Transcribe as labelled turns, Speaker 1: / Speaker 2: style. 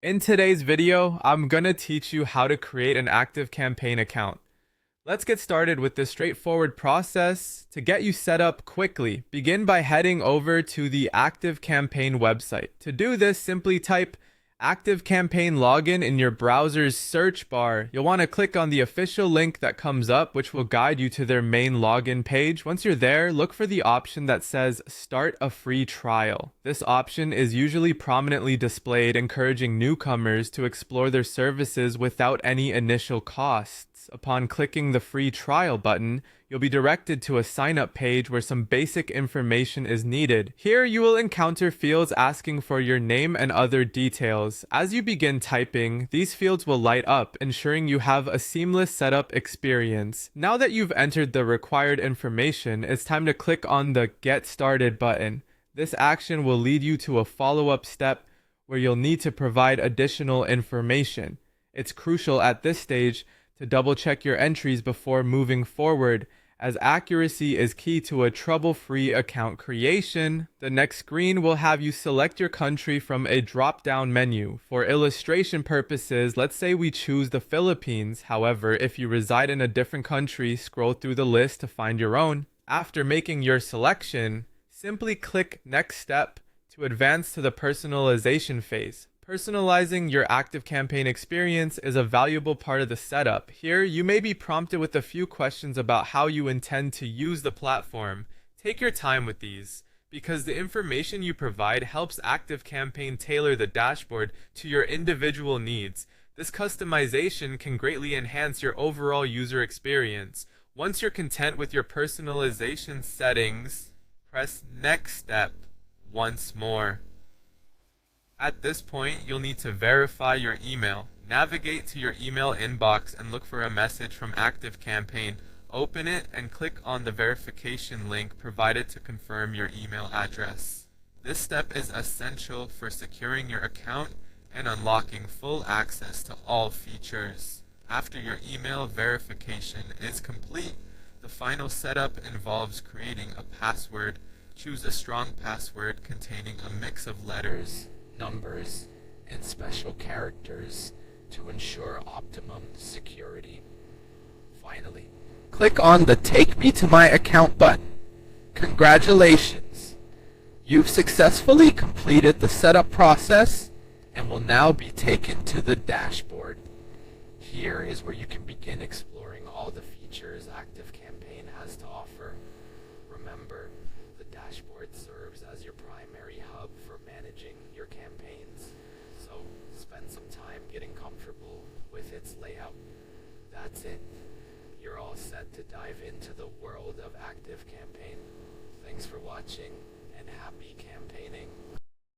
Speaker 1: In today's video, I'm gonna teach you how to create an ActiveCampaign account. Let's get started with this straightforward process. To get you set up quickly, begin by heading over to the ActiveCampaign website. To do this, simply type ActiveCampaign login in your browser's search bar. You'll want to click on the official link that comes up, which will guide you to their main login page. Once you're there, look for the option that says Start a Free Trial. This option is usually prominently displayed, encouraging newcomers to explore their services without any initial costs. Upon clicking the free trial button, you'll be directed to a sign-up page where some basic information is needed. Here, you will encounter fields asking for your name and other details. As you begin typing, these fields will light up, ensuring you have a seamless setup experience. Now that you've entered the required information, it's time to click on the Get Started button. This action will lead you to a follow-up step where you'll need to provide additional information. It's crucial at this stage to double-check your entries before moving forward, as accuracy is key to a trouble-free account creation. The next screen will have you select your country from a drop-down menu. For illustration purposes, let's say we choose the Philippines. However, if you reside in a different country, scroll through the list to find your own. After making your selection, simply click Next Step to advance to the personalization phase. Personalizing your ActiveCampaign experience is a valuable part of the setup. Here, you may be prompted with a few questions about how you intend to use the platform. Take your time with these, because the information you provide helps ActiveCampaign tailor the dashboard to your individual needs. This customization can greatly enhance your overall user experience. Once you're content with your personalization settings, press Next Step once more. At this point, you'll need to verify your email. Navigate to your email inbox and look for a message from ActiveCampaign. Open it and click on the verification link provided to confirm your email address. This step is essential for securing your account and unlocking full access to all features. After your email verification is complete, the final setup involves creating a password. Choose a strong password containing a mix of letters, numbers, and special characters to ensure optimum security. Finally, click on the Take Me to My Account button. Congratulations! You've successfully completed the setup process and will now be taken to the dashboard. Here is where you can begin exploring all the features ActiveCampaign has to offer. Remember, the dashboard serves as your primary hub for managing your campaigns, so spend some time getting comfortable with its layout. That's it. You're all set to dive into the world of ActiveCampaign. Thanks for watching, and happy campaigning.